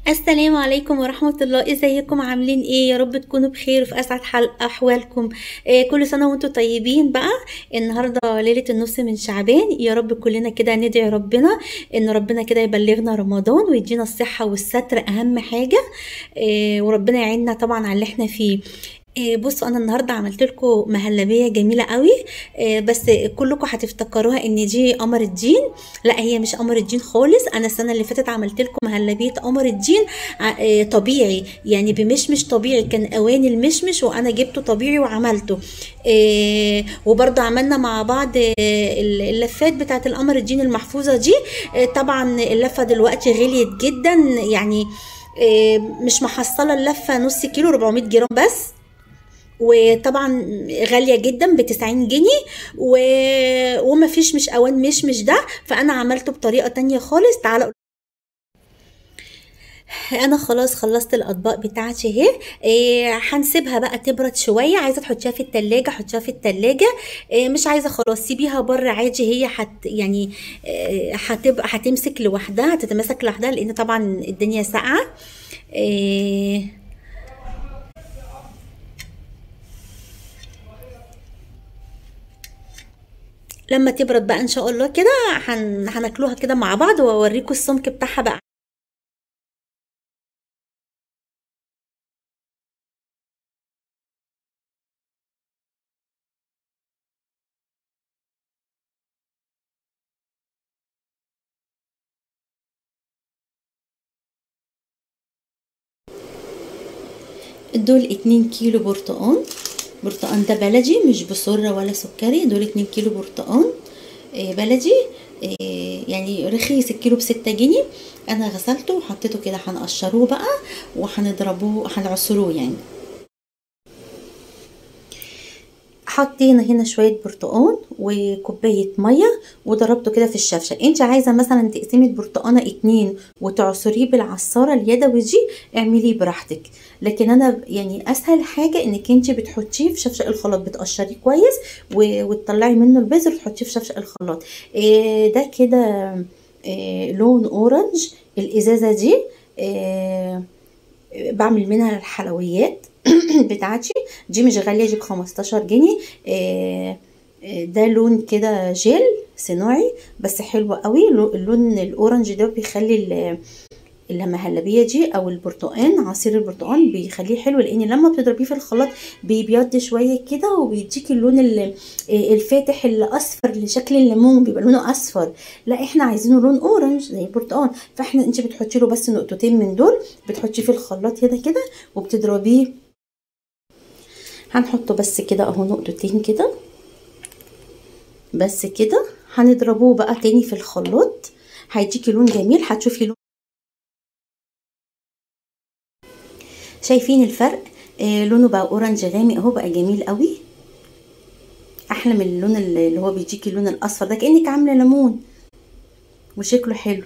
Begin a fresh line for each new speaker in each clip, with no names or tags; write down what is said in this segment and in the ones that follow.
السلام عليكم ورحمة الله. ازيكم عاملين ايه؟ يا رب تكونوا بخير وفي اسعد احوالكم. كل سنة وانتم طيبين بقى. النهاردة ليلة النص من شعبان، يا رب كلنا كده ندعي ربنا ان ربنا كده يبلغنا رمضان ويدينا الصحة والستر اهم حاجة. وربنا يعيننا طبعا على اللي احنا فيه. بصوا انا النهارده عملت لكم مهلبيه جميله قوي. بس كلكم هتفتكروها ان دي قمر الدين. لا، هي مش قمر الدين خالص. انا السنه اللي فاتت عملت لكم مهلبيه قمر الدين طبيعي، يعني بمشمش طبيعي. كان اواني المشمش وانا جبته طبيعي وعملته. وبرضه عملنا مع بعض اللفات بتاعت القمر الدين المحفوظه دي. طبعا اللفه دلوقتي غليت جدا يعني. مش محصله اللفه نص كيلو 400 جرام بس. وطبعا غاليه جدا ب90 جنيه. و... وما فيش مش اوان مش ده، فانا عملته بطريقه تانية خالص. تعالى، انا خلاص خلصت الاطباق بتاعتي اهي. هنسيبها بقى تبرد شويه. عايزه تحطيها في التلاجة حطيها في التلاجة. مش عايزه خلاص سيبيها بره عادي. هي يعني هتبقى هتمسك لوحدها، هتتمسك لوحدها لان طبعا الدنيا ساقعه. آه، لما تبرد بقى ان شاء الله كده هناكلوها كده مع بعض واوريكم السمك بتاعها بقى. دول 2 كيلو برتقان. برتقان ده بلدي مش بسرة ولا سكري. دول 2 كيلو برتقان بلدي. يعني رخيص الكيلو ب6 جنيه. انا غسلته وحطيته كده. هنقشروه بقى وهنضربوه هنعصروه يعني. حطينا هنا شويه برتقان وكوبايه ميه وضربته كده في الشفشه. انت عايزه مثلا تقسمي البرتقانه 2 وتعصريه بالعصاره اليدوي دي، اعمليه براحتك. لكن انا يعني اسهل حاجه انك انت بتحطيه في شفشه الخلاط، بتقشريه كويس وتطلعي منه البذر وتحطيه في شفشه الخلاط. ده كده لون اورنج. الازازه دي آه، بعمل منها الحلويات بتاعتي. دي مش غالية، دي ب15 جنيه. ده لون كده جيل صناعي بس حلو قوي. اللون الاورنج ده بيخلي المهلبية دي او البرتقان، عصير البرتقان بيخليه حلو، لان لما بتضربيه في الخلاط بيبيض شوية كده وبيديكي اللون الفاتح الاصفر لشكل الليمون، بيبقى لونه اصفر. لا، احنا عايزينه لون اورنج زي البرتقان. انت بتحطي له بس نقطتين من دول، بتحطيه في الخلاط هنا كده وبتضربيه. هنحطه بس كده اهو نقطتين كده بس كده. هنضربوه بقى تاني في الخلاط، هيديكي لون جميل. هتشوفي لون. شايفين الفرق؟ لونه بقى اورنج غامق اهو، بقى جميل قوي. احلى من اللون اللي هو بيديكي اللون الاصفر ده، كانك عامله ليمون وشكله حلو.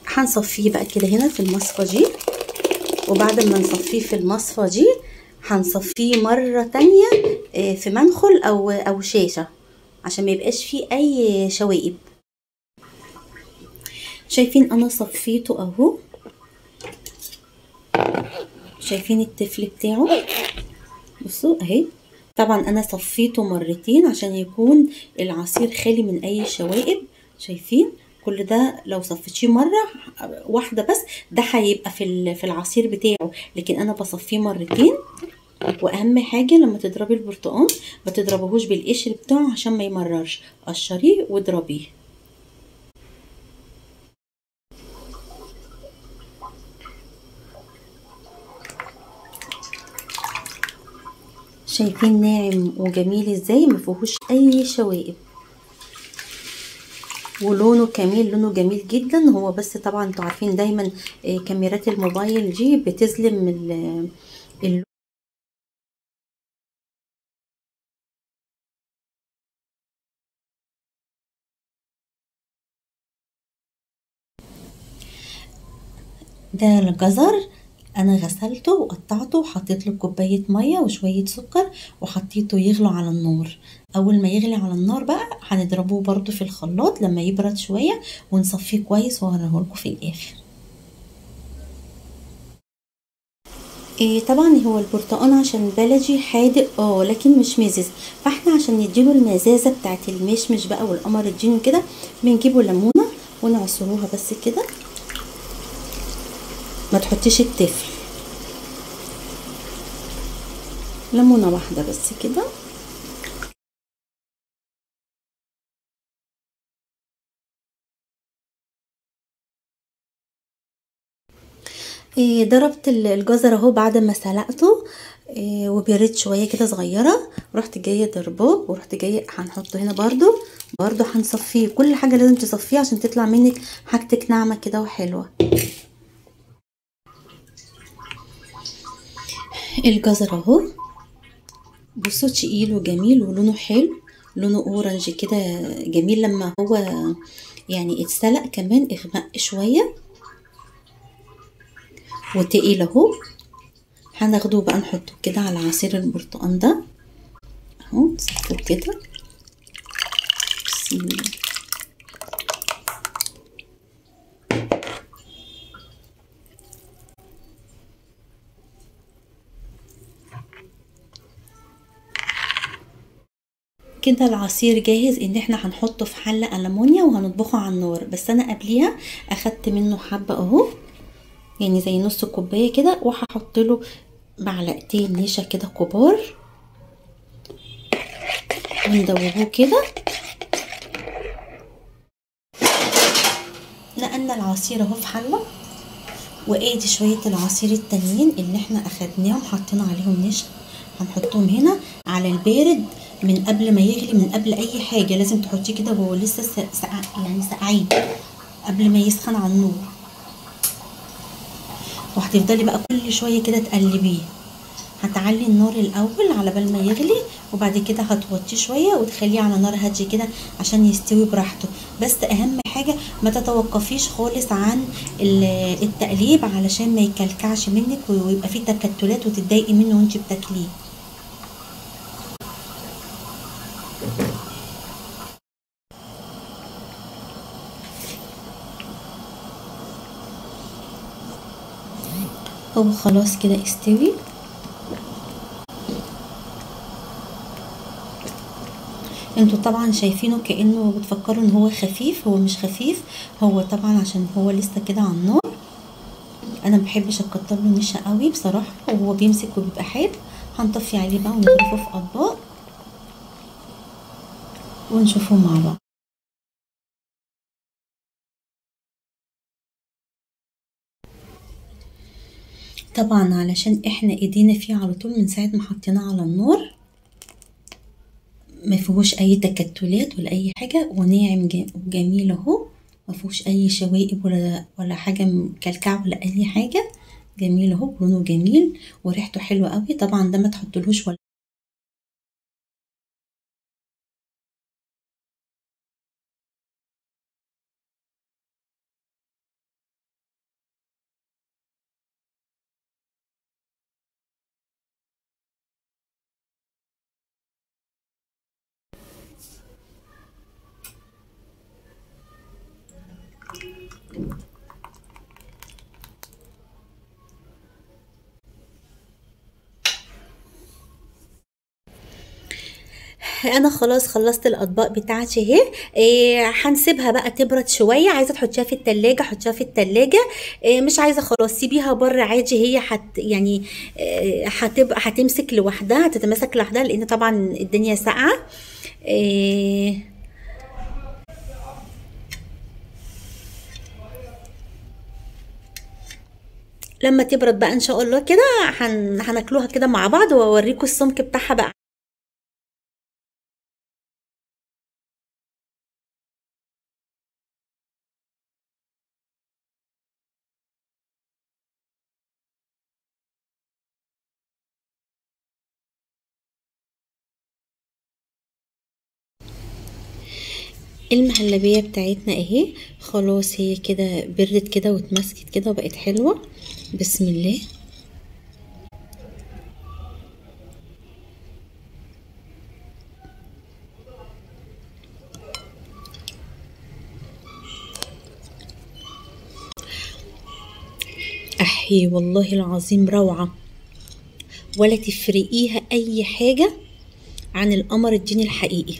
هنصفيه بقى كده هنا في المصفى دي. وبعد ما نصفيه في المصفى دي هنصفيه مرة تانية في منخل او شاشة عشان ما يبقاش فيه اي شوائب. شايفين انا صفيته اهو. شايفين التفل بتاعه؟ بصوا اهي. طبعا انا صفيته مرتين عشان يكون العصير خالي من اي شوائب. شايفين؟ كل ده لو صفيتيه مره واحده بس ده هيبقى في العصير بتاعه، لكن انا بصفيه مرتين. واهم حاجه لما تضربي البرتقال ما تضربهوش بالقشر بتاعه عشان ما يمررش. قشريه واضربيه. شايفين ناعم وجميل ازاي؟ ما فيهوش اي شوائب. ولونه كمان لونه جميل جدا. هو بس طبعا انتوا عارفين دايما كاميرات الموبايل دي بتظلم اللون. ده الجزر. انا غسلته وقطعته وحطيت له كوبايه ميه وشويه سكر وحطيته يغلو على النار. اول ما يغلي على النار بقى هنضربوه برضو في الخلاط لما يبرد شويه ونصفيه كويس وهوريهولكوا في الاخر. طبعا هو البرتقال عشان بلدي حادق لكن مش مزز، فاحنا عشان نديله المزازه بتاعت المشمش بقى والقمر الدين وكده بنجيبه ليمونه ونعصروها بس كده. ما تحطيش التفل، ليمونه واحده بس كده. ضربت الجزر اهو بعد ما سلقته وبرد شويه كده صغيره، رحت جايه ضرباه ورحت جايه هنحطه هنا برضو هنصفيه. كل حاجه لازم تصفيه عشان تطلع منك حاجتك ناعمه كده وحلوه. الجزر اهو بصوا تقيل وجميل ولونه حلو، لونه اورنج كده جميل. لما هو يعني اتسلق كمان اغمق شويه وتقيل اهو. هناخده بقى نحطه كده على عصير البرتقال ده اهو، نصفه كده بسم الله. كده العصير جاهز ان احنا هنحطه في حله ألمونيا وهنطبخه على النار. بس انا قبليها اخدت منه حبه اهو، يعني زي نص كوبايه كده، وهحط له معلقتين نشا كده كبار وندوبوه كده. نقلنا العصير اهو في حله، وادي شويه العصير التانيين اللي احنا اخدناهم حطينا عليهم نشا، هنحطهم هنا على البارد من قبل ما يغلي، من قبل اي حاجه لازم تحطيه كده وهو لسه يعني سقعين قبل ما يسخن على النور. وهتفضلي بقى كل شويه كده تقلبيه. هتعلي النار الاول على بال ما يغلي، وبعد كده هتوطيه شويه وتخليه على نار هاديه كده عشان يستوي براحته. بس اهم حاجه ما تتوقفيش خالص عن التقليب علشان ما يكلكعش منك ويبقى فيه تكتلات وتتضايقي منه وانت بتاكليه. هو خلاص كده استوي. انتوا طبعا شايفينه كأنه بتفكروا ان هو خفيف، هو مش خفيف، هو طبعا عشان هو لسه كده على النار. انا مبحبش اكتر له نشا قوي بصراحه، وهو بيمسك وبيبقى حاد. هنطفي عليه بقى ونغرفه في اطباق ونشوفه مع بعض. طبعا علشان احنا ايدينا فيه على طول من ساعه ما حطيناه على النار، ما فيهوش اي تكتلات ولا اي حاجه، وناعم وجميل اهو، ما فيهوش اي شوائب ولا حاجه مكلكعه ولا اي حاجه. جميل اهو، لونه جميل وريحته حلوه قوي. طبعا ده ما تحطلوش ولا انا خلاص خلصت الاطباق بتاعتي اهي. هنسيبها بقى تبرد شويه. عايزه تحطيها في التلاجة حطيها في التلاجة، مش عايزه خلاص سيبيها بره عادي. هي يعني هتبقى هتمسك لوحدها، هتتمسك لوحدها لان طبعا الدنيا ساقعه. آه، لما تبرد بقى ان شاء الله كده هناكلوها كده مع بعض واوريكم السمك بتاعها بقى. المهلبية بتاعتنا اهي خلاص، هي كده بردت كده واتمسكت كده وبقت حلوة. بسم الله. احي والله العظيم روعة، ولا تفرقيها اي حاجة عن القمر الديني الحقيقي.